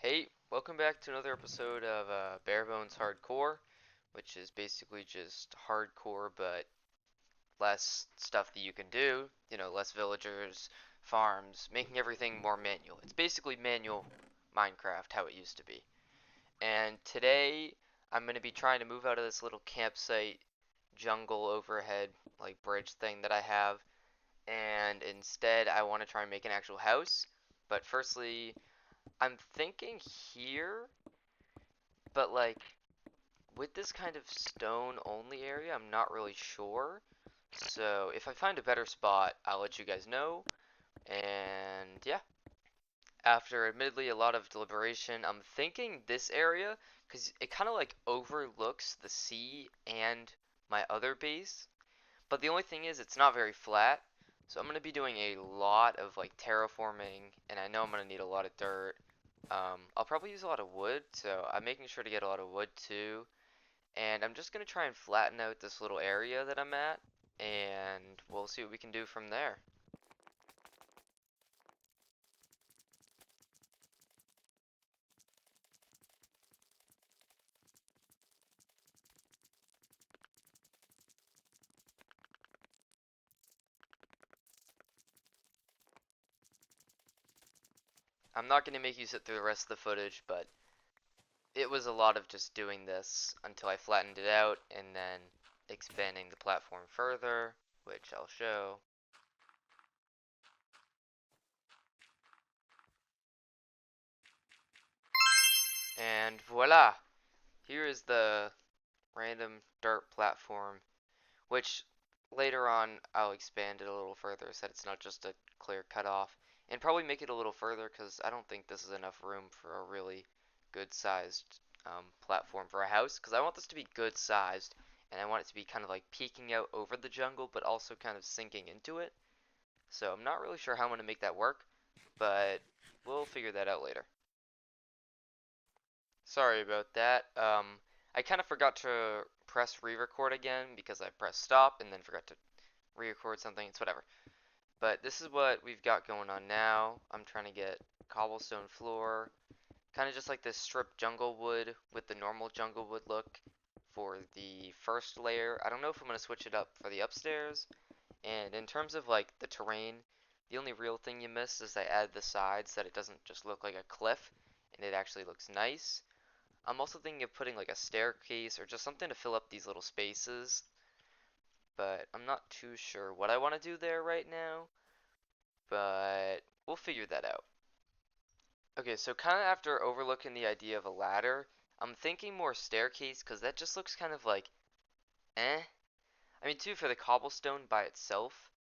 Hey, welcome back to another episode of Bare Bones Hardcore, which is basically just hardcore but less stuff that you can do. You know, less villagers, farms, making everything more manual. It's basically manual Minecraft, how it used to be. And today, I'm going to be trying to move out of this little campsite jungle overhead, like bridge thing that I have, and instead, I want to try and make an actual house. But firstly, I'm thinking here, but like with this kind of stone only area, I'm not really sure. So if I find a better spot, I'll let you guys know. And yeah, after admittedly a lot of deliberation, I'm thinking this area because it kind of like overlooks the sea and my other base. But the only thing is, it's not very flat. So I'm going to be doing a lot of like terraforming, and I know I'm going to need a lot of dirt. I'll probably use a lot of wood, so I'm making sure to get a lot of wood too. And I'm just going to try and flatten out this little area that I'm at, and we'll see what we can do from there. I'm not going to make you sit through the rest of the footage, but it was a lot of just doing this until I flattened it out and then expanding the platform further, which I'll show. And voila! Here is the random dirt platform, which later on I'll expand it a little further so that it's not just a clear cutoff, and probably make it a little further because I don't think this is enough room for a really good sized platform for a house, because I want this to be good sized and I want it to be kind of like peeking out over the jungle but also kind of sinking into it. So I'm not really sure how I'm going to make that work, but we'll figure that out later. Sorry about that. I kind of forgot to press re-record again because I pressed stop and then forgot to re-record something. It's whatever. But this is what we've got going on now. I'm trying to get cobblestone floor, kind of just like this stripped jungle wood with the normal jungle wood look for the first layer. I don't know if I'm going to switch it up for the upstairs. And in terms of like the terrain, the only real thing you miss is I add the sides that it doesn't just look like a cliff and it actually looks nice. I'm also thinking of putting like a staircase or just something to fill up these little spaces, but I'm not too sure what I want to do there right now, but we'll figure that out. Okay, so kind of after overlooking the idea of a ladder, I'm thinking more staircase because that just looks kind of like eh. I mean, too, for the cobblestone by itself,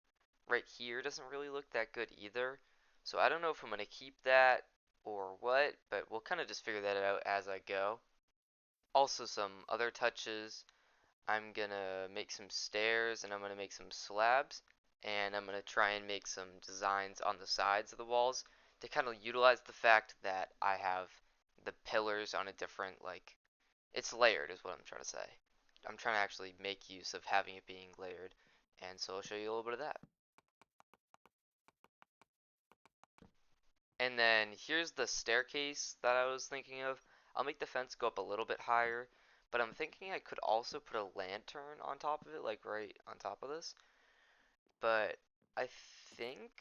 right here doesn't really look that good either. So I don't know if I'm going to keep that or what, but we'll kind of just figure that out as I go. Also, some other touches. I'm gonna make some stairs and I'm gonna make some slabs and I'm gonna try and make some designs on the sides of the walls to kind of utilize the fact that I have the pillars on a different, like, it's layered is what I'm trying to say. I'm trying to actually make use of having it being layered, and so I'll show you a little bit of that. And then here's the staircase that I was thinking of. I'll make the fence go up a little bit higher, but I'm thinking I could also put a lantern on top of it, like right on top of this. But I think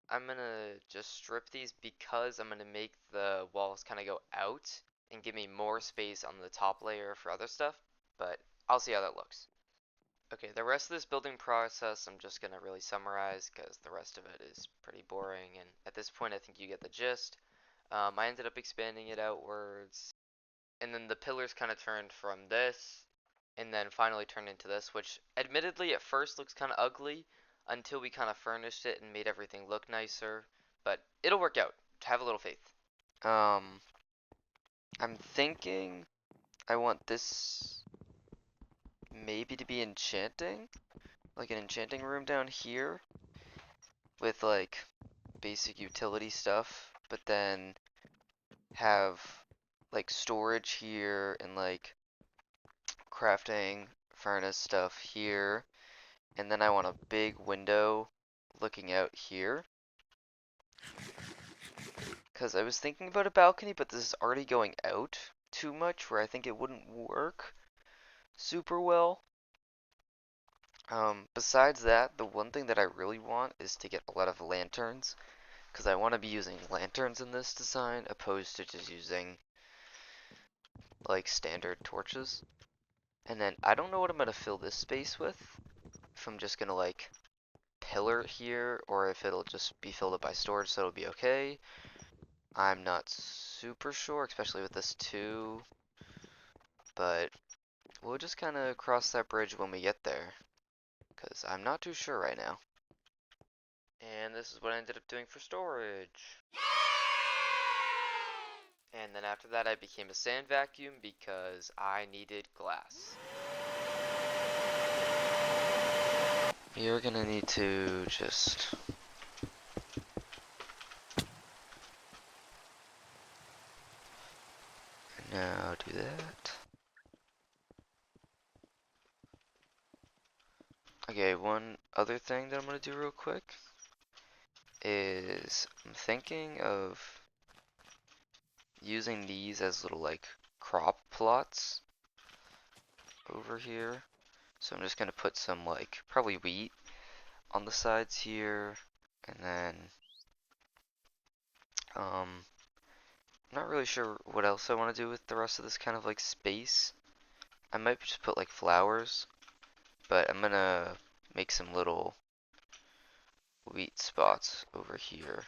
I'm gonna just strip these because I'm gonna make the walls kind of go out and give me more space on the top layer for other stuff, but I'll see how that looks. Okay, the rest of this building process I'm just gonna really summarize because the rest of it is pretty boring, and at this point I think you get the gist. I ended up expanding it outwards, and then the pillars kind of turned from this, and then finally turned into this, which admittedly at first looks kind of ugly until we kind of furnished it and made everything look nicer, but it'll work out. Have a little faith. Um, I'm thinking I want this maybe to be enchanting, like an enchanting room down here with like basic utility stuff, but then have like storage here and like crafting furnace stuff here. And then I want a big window looking out here. because I was thinking about a balcony, but this is already going out too much where I think it wouldn't work super well. Besides that, the one thing that I really want is to get a lot of lanterns, because I want to be using lanterns in this design opposed to just using like standard torches. And then I don't know what I'm gonna fill this space with. If I'm just gonna like pillar it here, or if it'll just be filled up by storage, so it'll be okay. I'm not super sure, especially with this too. But we'll just kind of cross that bridge when we get there, because I'm not too sure right now. And this is what I ended up doing for storage. And then after that I became a sand vacuum because I needed glass. You're gonna need to just now do that. Okay, one other thing that I'm gonna do real quick is I'm thinking of using these as little like crop plots over here. So I'm just gonna put some like probably wheat on the sides here, and then I'm not really sure what else I want to do with the rest of this kind of like space. I might just put like flowers, but I'm gonna make some little wheat spots over here.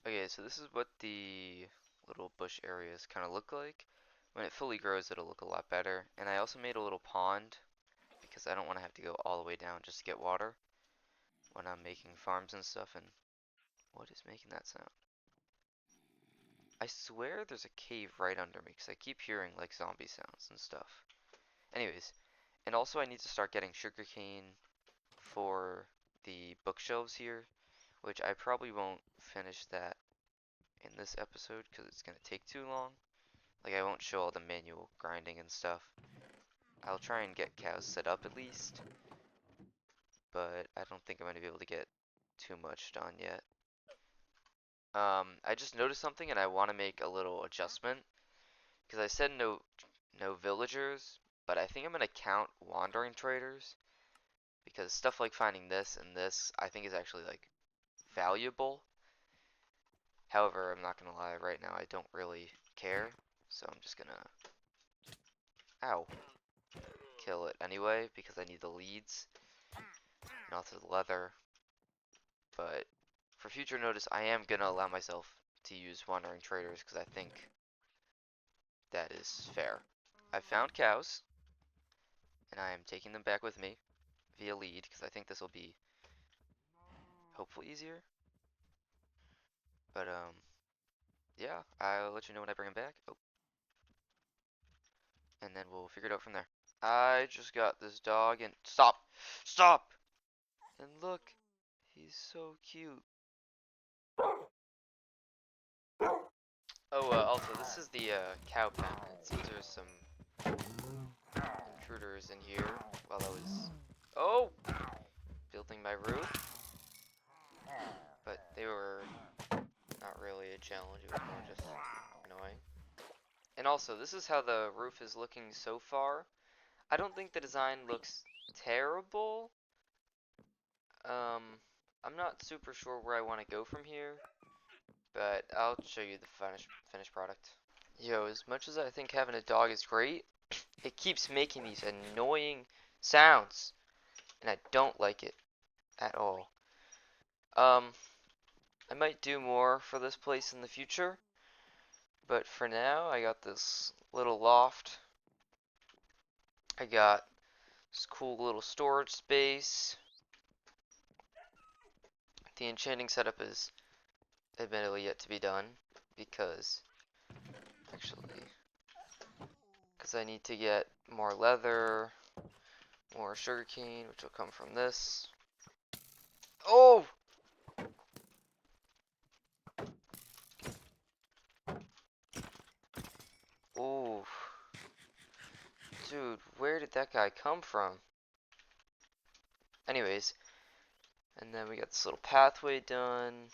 Okay, so this is what the little bush areas kind of look like. When it fully grows, it'll look a lot better. And I also made a little pond because I don't want to have to go all the way down just to get water when I'm making farms and stuff. And what is making that sound? I swear there's a cave right under me because I keep hearing like zombie sounds and stuff. Anyways, and also I need to start getting sugarcane for the bookshelves here, which I probably won't finish that in this episode because it's gonna take too long. Like I won't show all the manual grinding and stuff. I'll try and get cows set up at least, but I don't think I'm gonna be able to get too much done yet. I just noticed something and I want to make a little adjustment because I said no villagers, but I think I'm gonna count wandering traders because stuff like finding this and this I think is actually like valuable. However, I'm not gonna lie, right now I don't really care, so I'm just gonna ow kill it anyway because I need the leads and also the leather. But for future notice, I am gonna allow myself to use wandering traders because I think that is fair. I found cows and I am taking them back with me via lead because I think this will be hopefully easier. But yeah, I'll let you know when I bring them back. Oh, and then we'll figure it out from there. I just got this dog and stop, stop, and look, he's so cute. Oh, also this is the cow pen. It seems there's some intruders in here while I was building my roof, but they were not really a challenge. It was more just annoying. And also, this is how the roof is looking so far. I don't think the design looks terrible. Um, I'm not super sure where I want to go from here, but I'll show you the finished product. Yo, as much as I think having a dog is great, it keeps making these annoying sounds, and I don't like it at all. I might do more for this place in the future, but for now, I got this little loft. I got this cool little storage space. The enchanting setup is admittedly yet to be done because I need to get more leather, more sugarcane, which will come from this. Oh! Oh. Dude, where did that guy come from? Anyways, and then we got this little pathway done.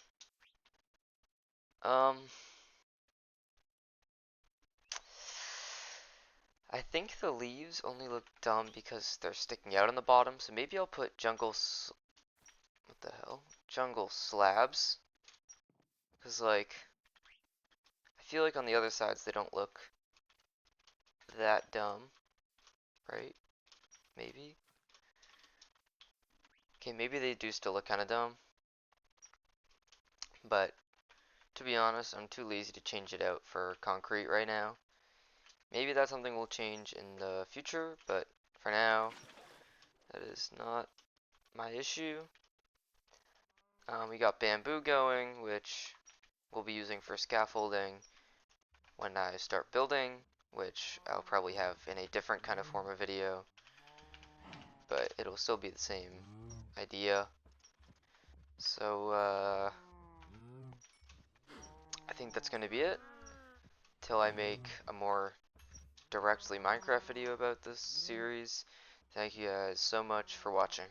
I think the leaves only look dumb because they're sticking out on the bottom, so maybe I'll put what the hell? Jungle slabs. Because, like, I feel like on the other sides they don't look that dumb, right? Maybe? Okay, maybe they do still look kind of dumb, but to be honest, I'm too lazy to change it out for concrete right now. Maybe that's something we'll change in the future, but for now, that is not my issue. We got bamboo going, which we'll be using for scaffolding when I start building, which I'll probably have in a different kind of form of video, but it'll still be the same idea. So, I think that's going to be it till I make a more directly Minecraft video about this series. Thank you guys so much for watching.